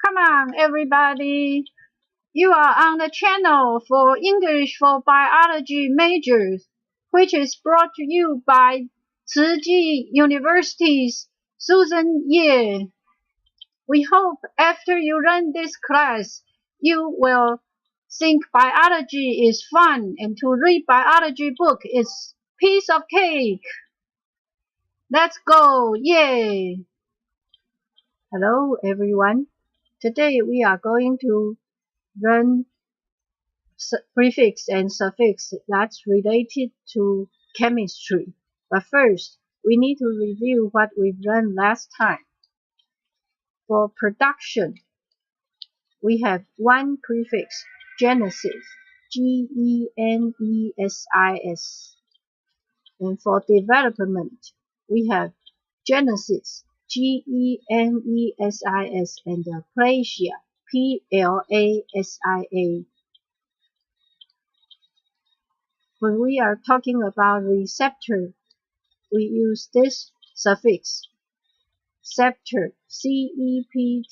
Come on, everybody. You are on the channel for English for Biology majors, which is brought to you by Tzu Chi University's Susan Ye. We hope after you learn this class, you will think biology is fun and to read biology book is piece of cake. Let's go, yay! Hello, everyone. Today we are going to learn prefix and suffix that's related to chemistry. But first, we need to review what we've learned last time. For production, we have one prefix, genesis, Genesis. And for development, we have genesis, Genesis, and plasia, Plasia. When we are talking about receptor, we use this suffix, ceptor, Ceptor,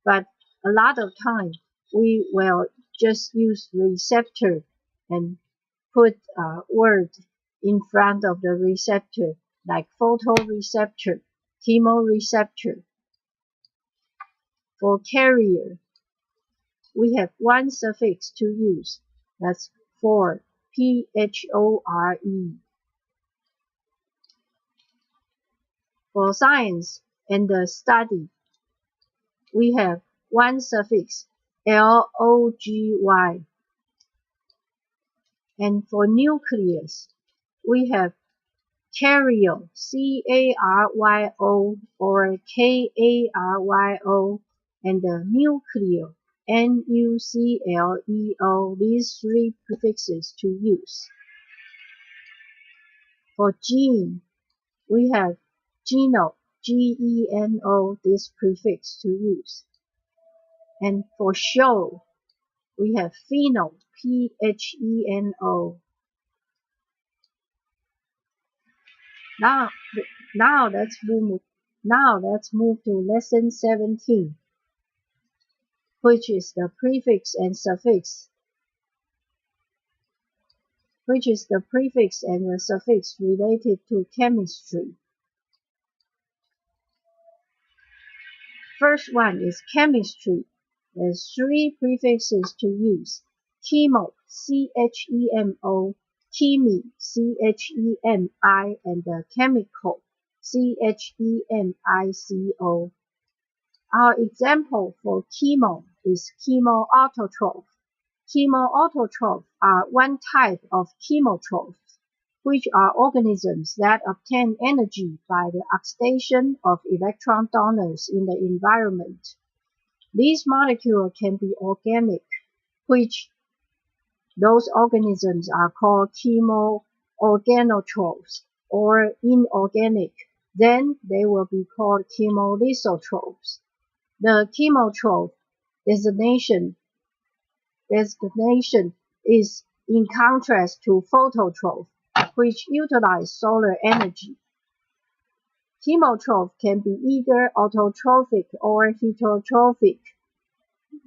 but a lot of time we will just use receptor and put a word in front of the receptor, like photoreceptor, chemoreceptor. For carrier, we have one suffix to use, that's for, phore. For science and the study, we have one suffix, logy. And for nucleus, we have karyo, caryo or karyo, and the nucleo, nucleo, these three prefixes to use. For gene, we have geno, geno, this prefix to use. And for show, we have pheno, pheno. Now let's move to lesson 17, which is the prefix and suffix. Related to chemistry. First one is chemistry. There's three prefixes to use. Chemo, chemo, chemi, chemi, and the chemical, chemico. Our example for chemo is chemoautotroph. Chemoautotroph are one type of chemotrophs, which are organisms that obtain energy by the oxidation of electron donors in the environment. These molecules can be organic, which those organisms are called chemoorganotrophs, or inorganic, then they will be called chemolysotrophs. The chemotroph designation is in contrast to phototroph, which utilize solar energy. Chemotroph can be either autotrophic or heterotrophic.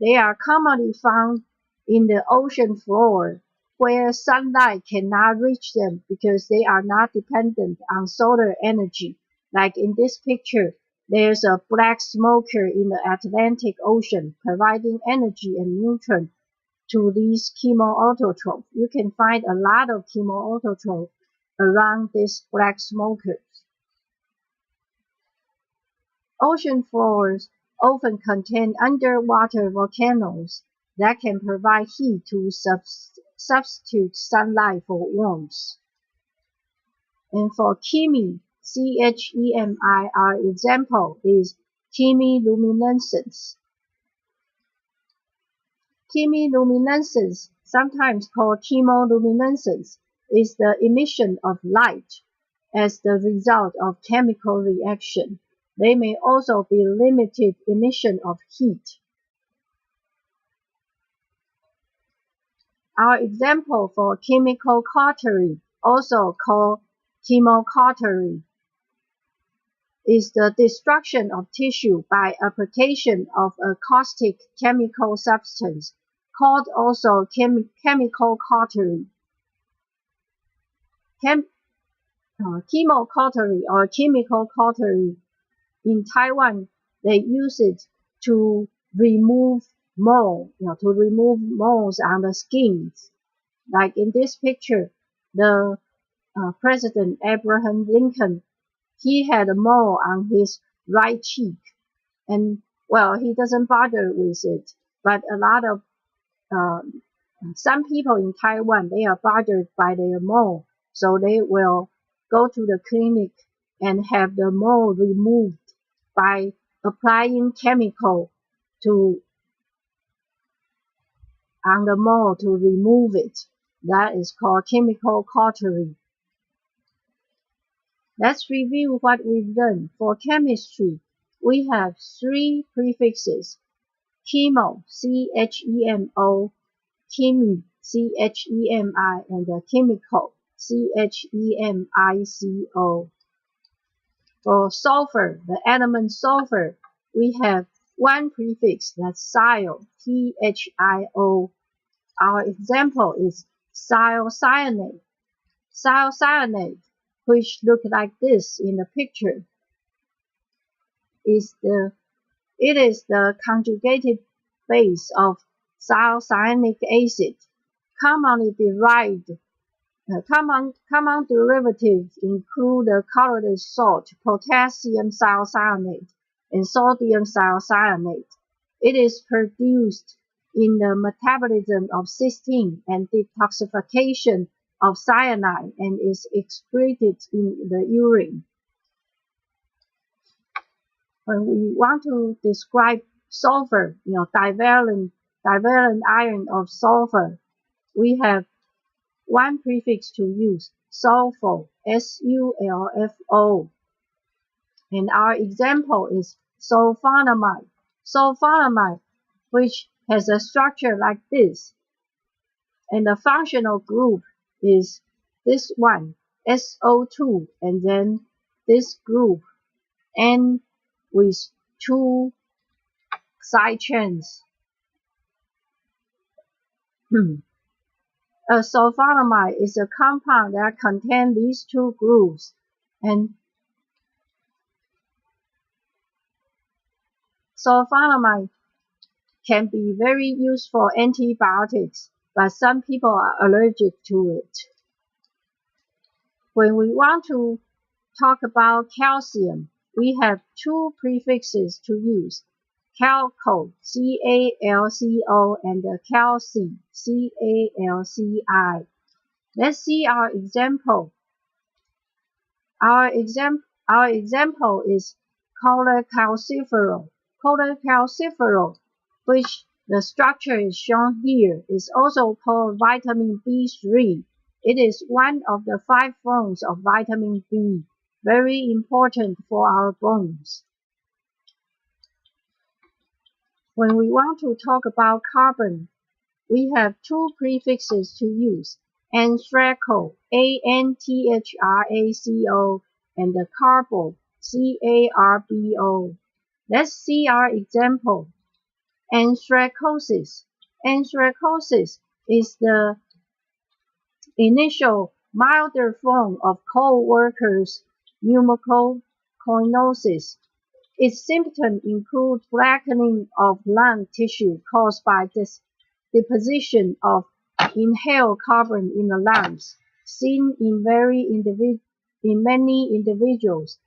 They are commonly found in the ocean floor, where sunlight cannot reach them because they are not dependent on solar energy. Like in this picture, there's a black smoker in the Atlantic Ocean providing energy and nutrient to these chemoautotrophs. You can find a lot of chemoautotrophs around these black smokers. Ocean floors often contain underwater volcanoes that can provide heat to substitute sunlight for warmth. And for chemi, chemi, our example is chemiluminescence. Chemiluminescence, sometimes called chemoluminescence, is the emission of light as the result of chemical reaction. They may also be limited emission of heat. Our example for chemical cautery, also called chemocautery, is the destruction of tissue by application of a caustic chemical substance, called also chemical cautery. Chemocautery or chemical cautery. In Taiwan, they use it to remove mold, to remove moles on the skins. Like in this picture, the President Abraham Lincoln, he had a mole on his right cheek, and well, he doesn't bother with it. But a lot of some people in Taiwan, they are bothered by their mole, so they will go to the clinic and have the mole removed by applying chemical on the mole to remove it. That is called chemical cautery. Let's review what we've done. For chemistry, we have 3 prefixes: chemo, C-H-E-M-O, chemi, C-H-E-M-I, and the chemical, C-H-E-M-I-C-O. For sulfur, the element sulfur, we have 1 prefix, that's thio, T-H-I-O. Our example is thiocyanate. Thiocyanate, which look like this in the picture, it is the conjugated base of thiocyanic acid. Commonly derived common derivatives include the colorless salt, potassium thiocyanate, and sodium thiocyanate. It is produced in the metabolism of cysteine and detoxification of cyanide, and is excreted in the urine. When we want to describe sulfur, divalent ion of sulfur, we have 1 prefix to use, sulfo, S-U-L-F-O. And our example is sulfonamide. Sulfonamide, which has a structure like this. And the functional group is this one, SO2, and then this group, N with 2 side chains. A sulfonamide is a compound that contains these 2 groups, and sulfonamide can be very useful antibiotics, but some people are allergic to it. When we want to talk about calcium, we have 2 prefixes to use, calco, C-A-L-C-O, and the calci, C-A-L-C-I. Let's see our example. Our example is cholecalciferol. Cholecalciferol, which the structure is shown here, is also called vitamin B3. It is one of the 5 forms of vitamin B, very important for our bones. When we want to talk about carbon, we have 2 prefixes to use, anthraco, A-N-T-H-R-A-C-O, and the carbo, C-A-R-B-O. Let's see our example. Anthracosis. Anthracosis is the initial milder form of co-workers pneumoconiosis. Its symptoms include blackening of lung tissue caused by deposition of inhaled carbon in the lungs, seen in many individuals,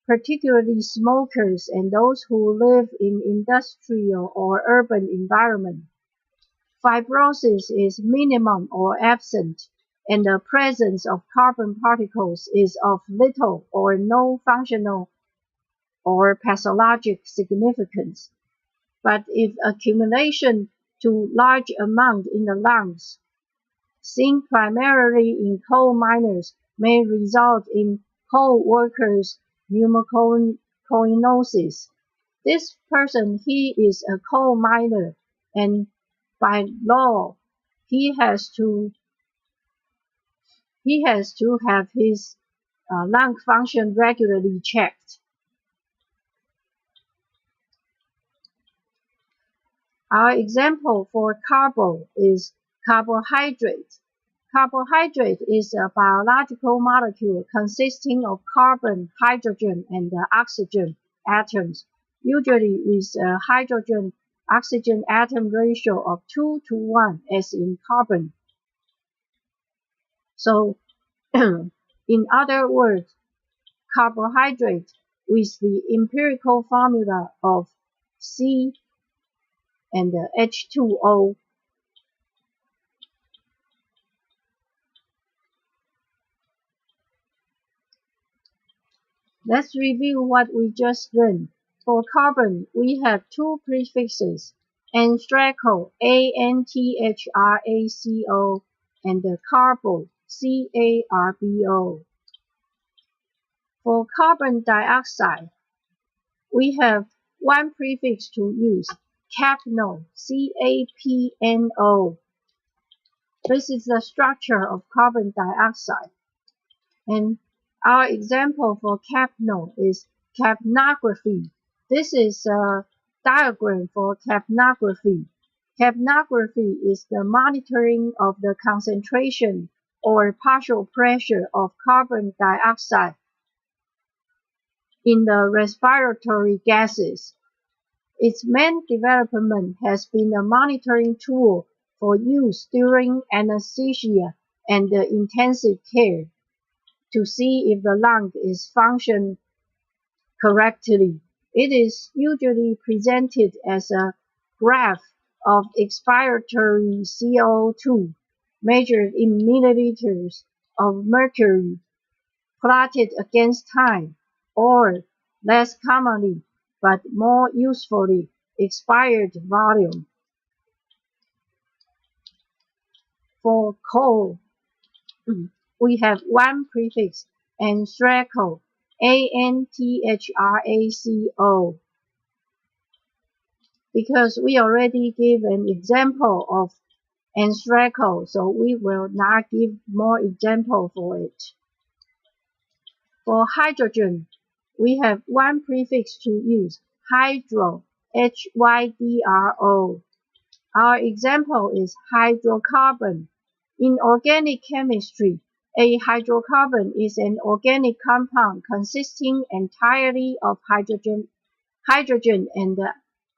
particularly smokers and those who live in industrial or urban environment. Fibrosis is minimum or absent, and the presence of carbon particles is of little or no functional or pathologic significance. But if accumulation to large amount in the lungs, seen primarily in coal miners, may result in coal workers' pneumoconiosis. This person, he is a coal miner, and by law, he has to have his lung function regularly checked. Our example for carbo is carbohydrate. Carbohydrate is a biological molecule consisting of carbon, hydrogen, and oxygen atoms, usually with a hydrogen-oxygen atom ratio of 2 to 1 as in carbon. So, in other words, carbohydrate with the empirical formula of C and H2O. Let's review what we just learned. For carbon, we have two prefixes, anthraco, A-N-T-H-R-A-C-O, and carbo, C-A-R-B-O. For carbon dioxide, we have one prefix to use, capno, C-A-P-N-O. This is the structure of carbon dioxide. And our example for capno is capnography. This is a diagram for capnography. Capnography is the monitoring of the concentration or partial pressure of carbon dioxide in the respiratory gases. Its main development has been a monitoring tool for use during anesthesia and intensive care to see if the lung is functioning correctly. It is usually presented as a graph of expiratory CO2 measured in milliliters of mercury plotted against time, or less commonly but more usefully, expired volume. For coal, we have one prefix, anthraco, A-N-T-H-R-A-C-O. Because we already gave an example of anthraco, so we will not give more example for it. For hydrogen, we have one prefix to use, hydro, H-Y-D-R-O. Our example is hydrocarbon. In organic chemistry, a hydrocarbon is an organic compound consisting entirely of hydrogen and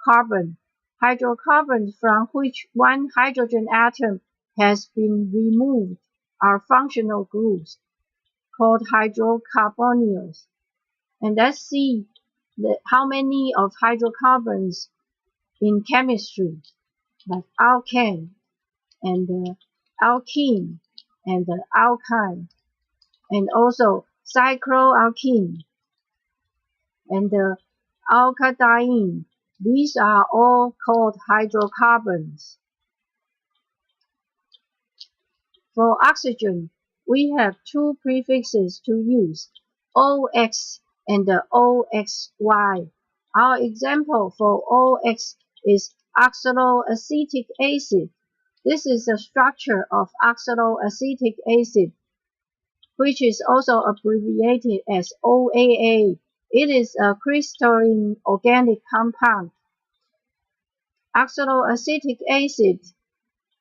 carbon. Hydrocarbons from which one hydrogen atom has been removed are functional groups called hydrocarbonyls. And let's see how many of hydrocarbons in chemistry, like alkane and alkene and alkyne, and also cycloalkene and alkadiene. These are all called hydrocarbons. For oxygen, we have two prefixes to use, OX and OXY. Our example for OX is oxaloacetic acid. This is the structure of oxaloacetic acid, which is also abbreviated as OAA. It is a crystalline organic compound. Oxaloacetic acid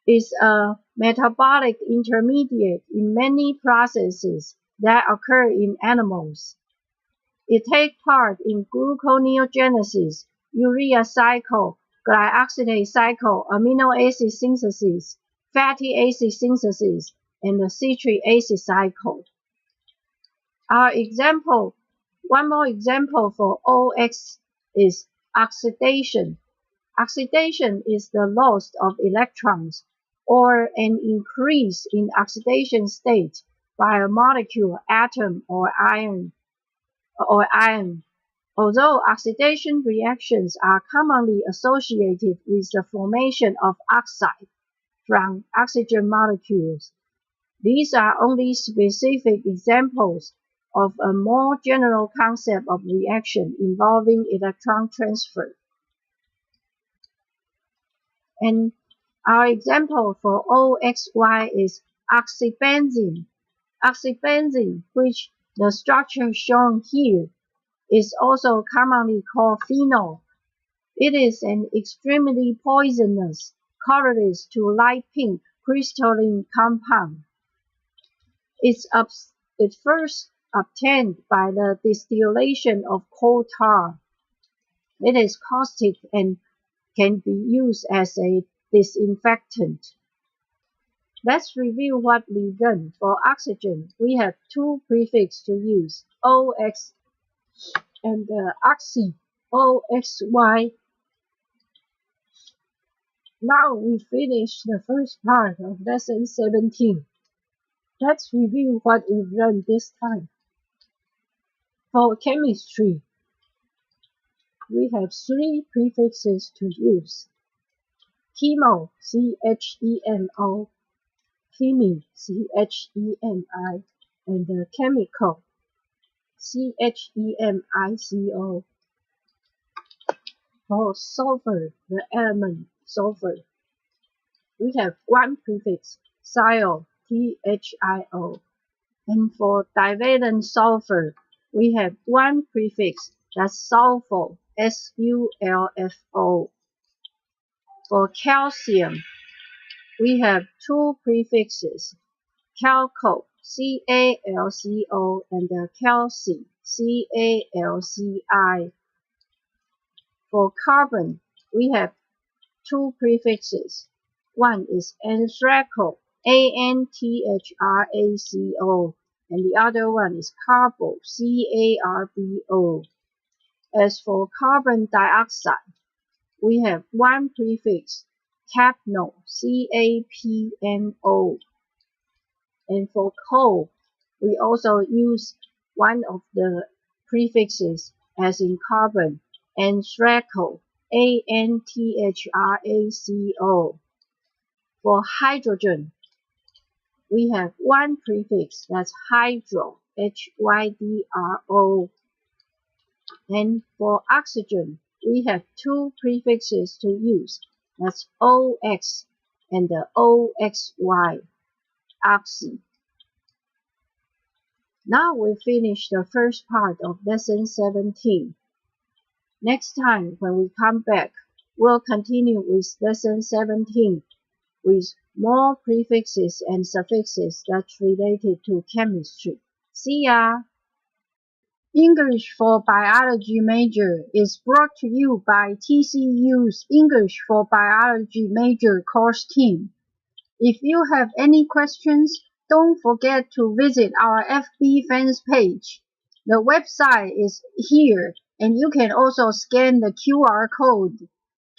is a metabolic intermediate in many processes that occur in animals. It takes part in gluconeogenesis, urea cycle, glyoxylate cycle, amino acid synthesis, fatty acid synthesis, and the citric acid cycle. One more example for OX is oxidation. Oxidation is the loss of electrons or an increase in oxidation state by a molecule, atom, or ion. Although oxidation reactions are commonly associated with the formation of oxide from oxygen molecules, these are only specific examples of a more general concept of reaction involving electron transfer. And our example for OXY is oxybenzene. Oxybenzene, which the structure shown here, is also commonly called phenol. It is an extremely poisonous, colorless to light pink crystalline compound. It's first obtained by the distillation of coal tar. It is caustic and can be used as a disinfectant. Let's review what we've done. For oxygen, we have two prefixes to use, OX and oxy, OXY. Now we finished the first part of lesson 17. Let's review what we've learned this time. For chemistry, we have three prefixes to use. Chemo, C-H-E-M-O, chemi, C-H-E-M-I, and the chemical, C-H-E-M-I-C-O. For sulfur, the element sulfur, we have one prefix, thio, T-H-I-O. And for divalent sulfur, we have one prefix, that's sulfo, S-U-L-F-O. For calcium, we have two prefixes, calco, C-A-L-C-O, and calci, C-A-L-C-I. For carbon, we have two prefixes. One is anthraco, A-N-T-H-R-A-C-O, and the other one is carbo, C-A-R-B-O. As for carbon dioxide, we have one prefix, capno, C-A-P-N-O. And for coal, we also use one of the prefixes as in carbon, anthraco, A-N-T-H-R-A-C-O. For hydrogen, we have one prefix, that's hydro, H-Y-D-R-O. And for oxygen, we have two prefixes to use, that's OX and the OXY, oxy. Now we finish the first part of lesson 17. Next time when we come back, we'll continue with lesson 17 with more prefixes and suffixes that's related to chemistry. See ya! English for Biology Major is brought to you by TCU's English for Biology Major course team. If you have any questions, don't forget to visit our FB fans page. The website is here, and you can also scan the QR code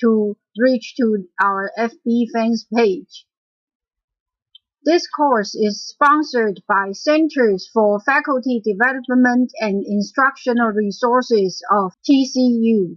to reach to our FB fans page. This course is sponsored by Centers for Faculty Development and Instructional Resources of TCU.